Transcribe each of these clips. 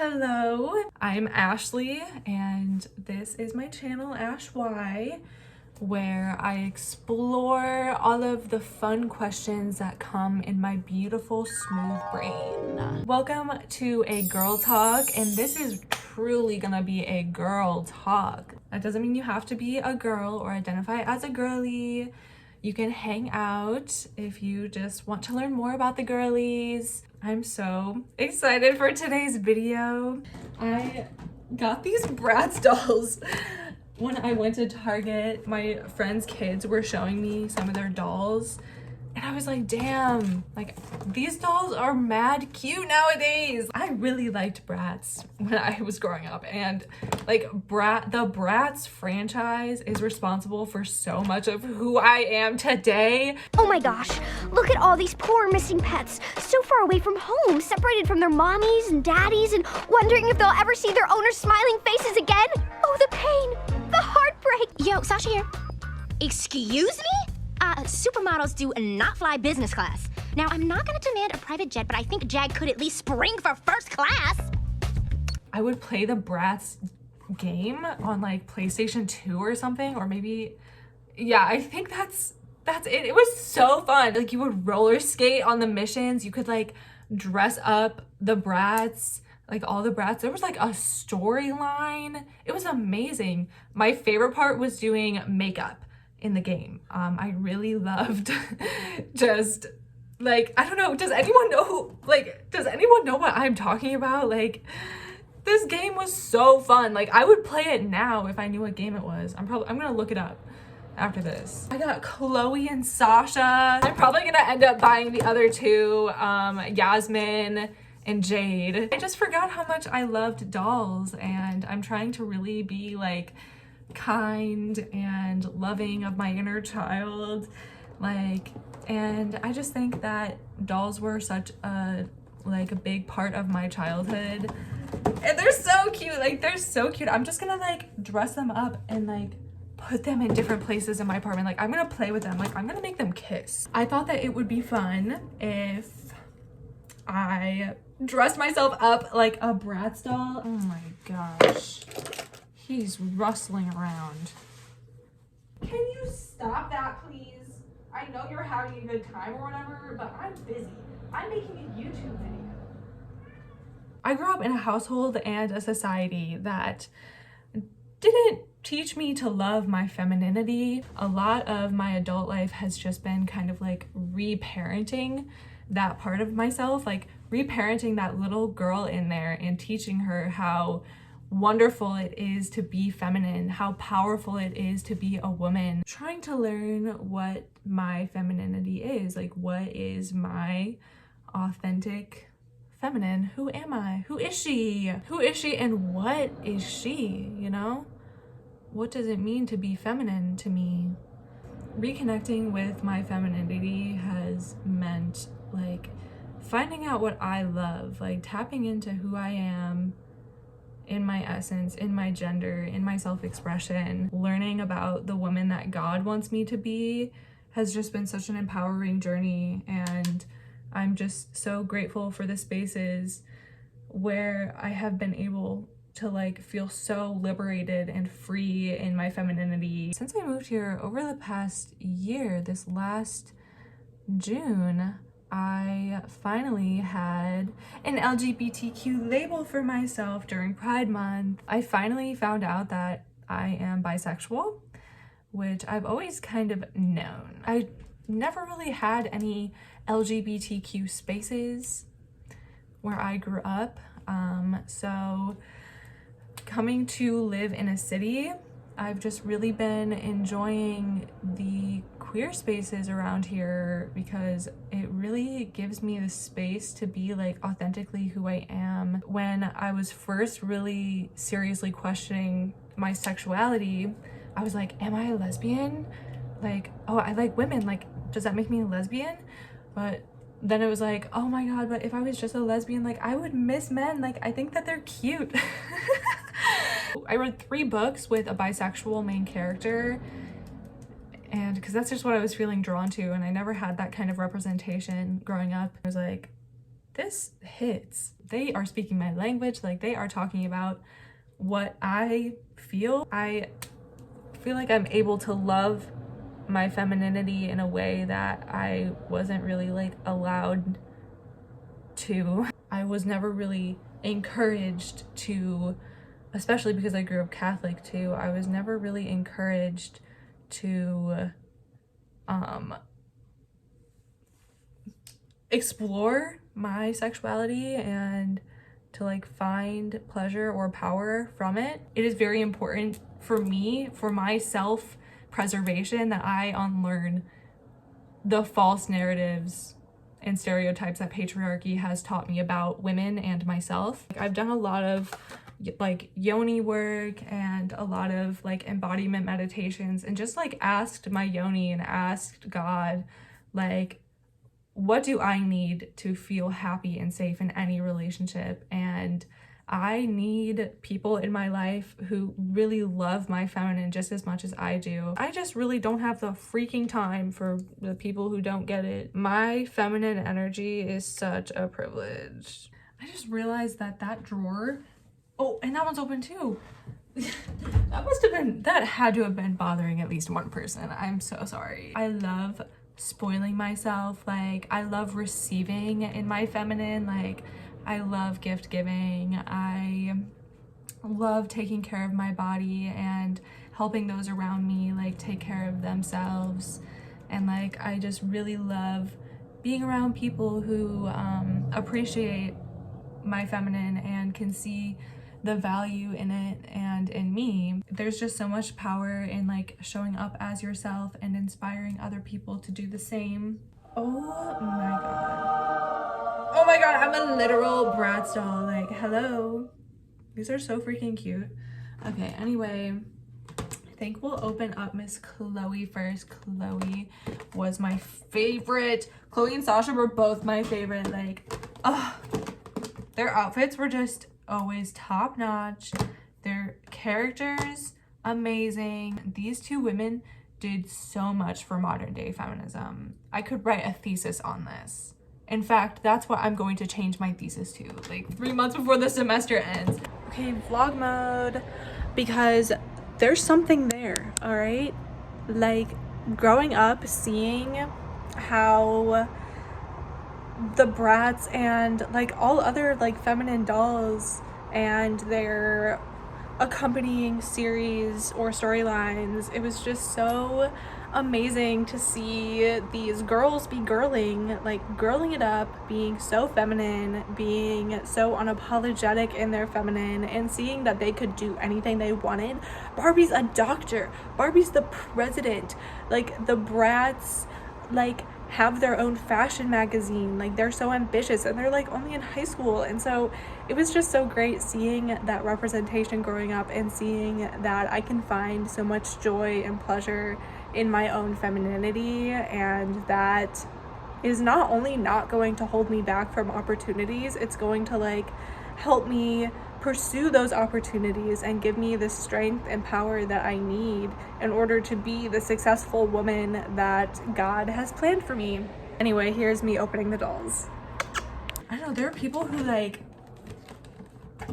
Hello, I'm Ashley and this is my channel Ash Y, where I explore all of the fun questions that come in my beautiful smooth brain. Welcome to a girl talk, and this is truly gonna be a girl talk. That doesn't mean you have to be a girl or identify as a girly. You can hang out if you just want to learn more about the girlies. I'm so excited for today's video. I got these Bratz dolls when I went to Target. My friends' kids were showing me some of their dolls, and I was like, damn, like these dolls are mad cute nowadays. I really liked Bratz when I was growing up, and like the Bratz franchise is responsible for so much of who I am today. Oh my gosh, look at all these poor missing pets, so far away from home, separated from their mommies and daddies, and wondering if they'll ever see their owners' smiling faces again. Oh, the pain, the heartbreak. Yo, Sasha here. Excuse me? Supermodels do not fly business class. Now, I'm not gonna demand a private jet, but I think Jag could at least spring for first class. I would play the Bratz game on like PlayStation 2 or something, or maybe, yeah, I think that's it. It was so fun. Like you would roller skate on the missions. You could like dress up the Bratz, like all the Bratz. There was like a storyline. It was amazing. My favorite part was doing makeup in the game. I really loved just like, I don't know, does anyone know what I'm talking about? Like, this game was so fun. Like, I would play it now if I knew what game it was. I'm gonna look it up after this. I got Chloe and Sasha. I'm probably gonna end up buying the other two, Yasmin and Jade. I just forgot how much I loved dolls, and I'm trying to really be like kind and loving of my inner child. And I just think that dolls were such a big part of my childhood. And they're so cute, like they're so cute. I'm just gonna like dress them up and like put them in different places in my apartment. Like I'm gonna play with them, like I'm gonna make them kiss. I thought that it would be fun if I dressed myself up like a Bratz doll. Oh my gosh, he's rustling around. Can you stop that, please? I know you're having a good time or whatever, but I'm busy. I'm making a YouTube video. I grew up in a household and a society that didn't teach me to love my femininity. A lot of my adult life has just been kind of like reparenting that part of myself, like reparenting that little girl in there and teaching her how wonderful it is to be feminine, how powerful it is to be a woman. Trying to learn what my femininity is, like what is my authentic feminine? Who am I? Who is she? Who is she and what is she, you know? What does it mean to be feminine to me? Reconnecting with my femininity has meant like finding out what I love, like tapping into who I am in my essence, in my gender, in my self-expression. Learning about the woman that God wants me to be has just been such an empowering journey, and I'm just so grateful for the spaces where I have been able to like feel so liberated and free in my femininity. Since I moved here over the past year, this last June, I finally had an LGBTQ label for myself during Pride Month. I finally found out that I am bisexual, which I've always kind of known. I never really had any LGBTQ spaces where I grew up. So coming to live in a city, I've just really been enjoying the queer spaces around here because it really gives me the space to be like authentically who I am. When I was first really seriously questioning my sexuality, I was like, am I a lesbian? Like, oh, I like women, like, does that make me a lesbian? But then it was like, oh my God, but if I was just a lesbian, like I would miss men. Like, I think that they're cute. I read 3 books with a bisexual main character, and because that's just what I was feeling drawn to, and I never had that kind of representation growing up. I was like, this hits. They are speaking my language. Like, they are talking about what I feel. I feel like I'm able to love my femininity in a way that I wasn't really like allowed to. I was never really encouraged to, especially because I grew up Catholic too, I was never really encouraged to explore my sexuality and to like find pleasure or power from it. It is very important for me, for my self-preservation, that I unlearn the false narratives and stereotypes that patriarchy has taught me about women and myself. Like, I've done a lot of like yoni work and a lot of like embodiment meditations, and just like asked my yoni and asked God, like, what do I need to feel happy and safe in any relationship? And I need people in my life who really love my feminine just as much as I do. I just really don't have the freaking time for the people who don't get it. My feminine energy is such a privilege. I just realized that that drawer, oh, and that one's open too. That had to have been bothering at least one person. I'm so sorry. I love spoiling myself. Like, I love receiving in my feminine. Like, I love gift giving. I love taking care of my body and helping those around me like take care of themselves. And like, I just really love being around people who appreciate my feminine and can see the value in it and in me. There's just so much power in like showing up as yourself and inspiring other people to do the same. Oh my god. Oh my god, I'm a literal Bratz doll. Like, hello. These are so freaking cute. Okay, anyway, I think we'll open up Miss Chloe first. Chloe was my favorite. Chloe and Sasha were both my favorite. Like, their outfits were just always top notch. Their characters, amazing. These two women did so much for modern day feminism. I could write a thesis on this. In fact, that's what I'm going to change my thesis to, like 3 months before the semester ends. Okay, vlog mode, because there's something there, all right? Like, growing up, seeing how the Bratz and like all other like feminine dolls and their accompanying series or storylines, it was just so amazing to see these girls be girling it up, being so feminine, being so unapologetic in their feminine, and seeing that they could do anything they wanted. Barbie's a doctor, Barbie's the president, like the Bratz like have their own fashion magazine. Like, they're so ambitious and they're like only in high school. And so it was just so great seeing that representation growing up and seeing that I can find so much joy and pleasure in my own femininity, and that is not only not going to hold me back from opportunities, it's going to like help me pursue those opportunities and give me the strength and power that I need in order to be the successful woman that God has planned for me. Anyway, here's me opening the dolls. I don't know, there are people who like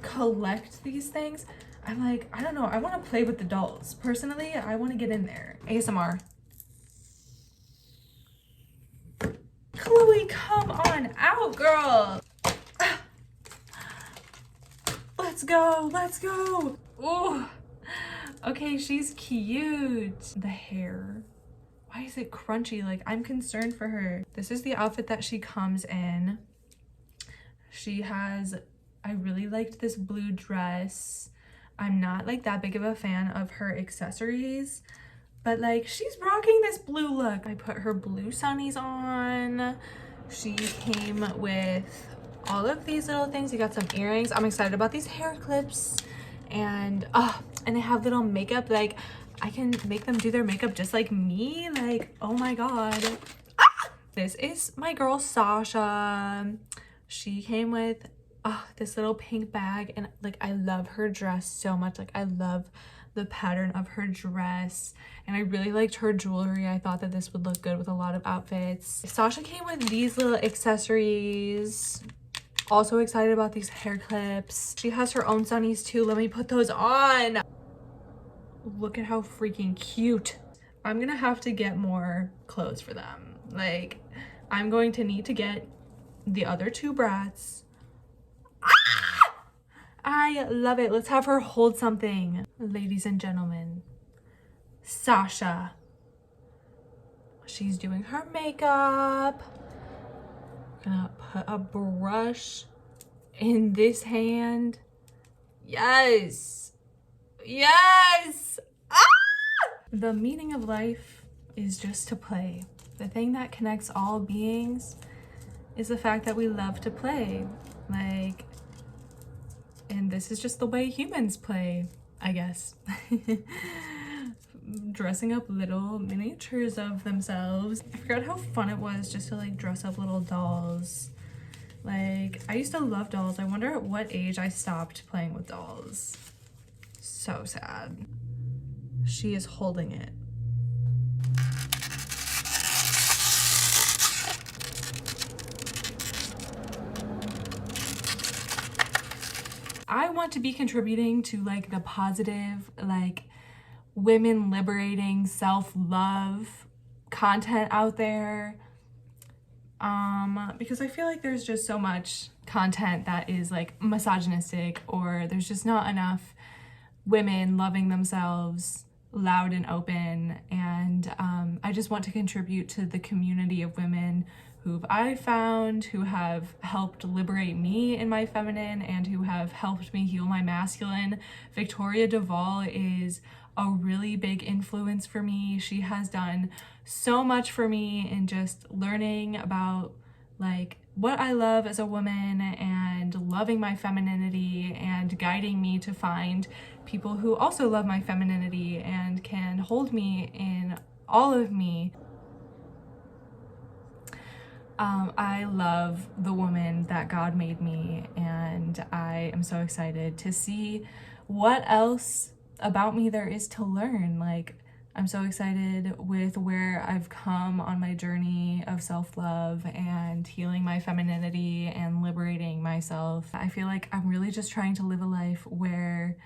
collect these things. I'm like, I don't know, I want to play with the dolls. Personally, I want to get in there. ASMR. Chloe, come on out, girl. Let's go, let's go. Oh, okay, she's cute. The hair, why is it crunchy? Like, I'm concerned for her. This is the outfit that she comes in. She has, I really liked this blue dress. I'm not like that big of a fan of her accessories, but like, she's rocking this blue look. I put her blue sunnies on. She came with all of these little things. You got some earrings. I'm excited about these hair clips, and they have little makeup. Like, I can make them do their makeup just like me. Like, oh my god. This is my girl Sasha. She came with this little pink bag, and like, I love her dress so much. Like, I love the pattern of her dress, and I really liked her jewelry. I thought that this would look good with a lot of outfits. Sasha came with these little accessories. Also excited about these hair clips. She has her own sunnies too. Let me put those on. Look at how freaking cute. I'm gonna have to get more clothes for them. Like, I'm going to need to get the other two Bratz. Ah! I love it. Let's have her hold something. Ladies and gentlemen, Sasha. She's doing her makeup. Gonna put a brush in this hand. Yes. Yes. Ah! The meaning of life is just to play. The thing that connects all beings is the fact that we love to play. Like, and this is just the way humans play, I guess. Dressing up little miniatures of themselves. I forgot how fun it was just to like dress up little dolls. Like, I used to love dolls. I wonder at what age I stopped playing with dolls. So sad. She is holding it. I want to be contributing to like the positive, like women liberating self-love content out there. Because I feel like there's just so much content that is like misogynistic, or there's just not enough women loving themselves loud and open. And I just want to contribute to the community of women who I found who have helped liberate me in my feminine and who have helped me heal my masculine. Victoria Duvall is a really big influence for me. She has done so much for me in just learning about like what I love as a woman and loving my femininity and guiding me to find people who also love my femininity and can hold me in all of me. I love the woman that God made me, and I am so excited to see what else about me there is to learn. Like, I'm so excited with where I've come on my journey of self-love and healing my femininity and liberating myself. I feel like I'm really just trying to live a life where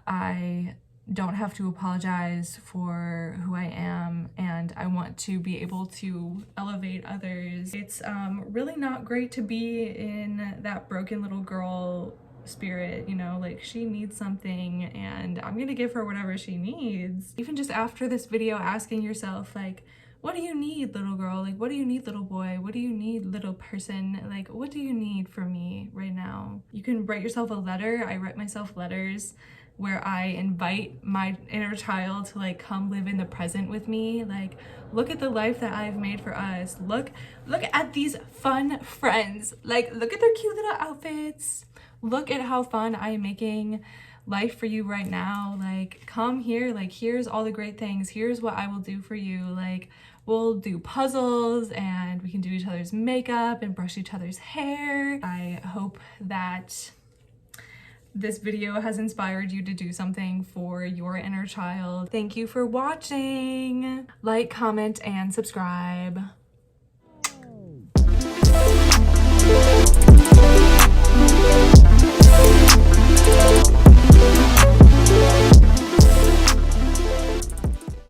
I don't have to apologize for who I am, and I want to be able to elevate others. It's really not great to be in that broken little girl spirit, you know, like she needs something and I'm gonna give her whatever she needs. Even just after this video, asking yourself like, what do you need, little girl? Like, what do you need, little boy? What do you need, little person? Like, what do you need from me right now? You can write yourself a letter. I write myself letters where I invite my inner child to like come live in the present with me. Like, look at the life that I've made for us. Look at these fun friends. Like, look at their cute little outfits. Look at how fun I am making life for you right now. Like, come here, like here's all the great things. Here's what I will do for you. Like, we'll do puzzles and we can do each other's makeup and brush each other's hair. I hope that this video has inspired you to do something for your inner child. Thank you for watching. Like, comment, and subscribe.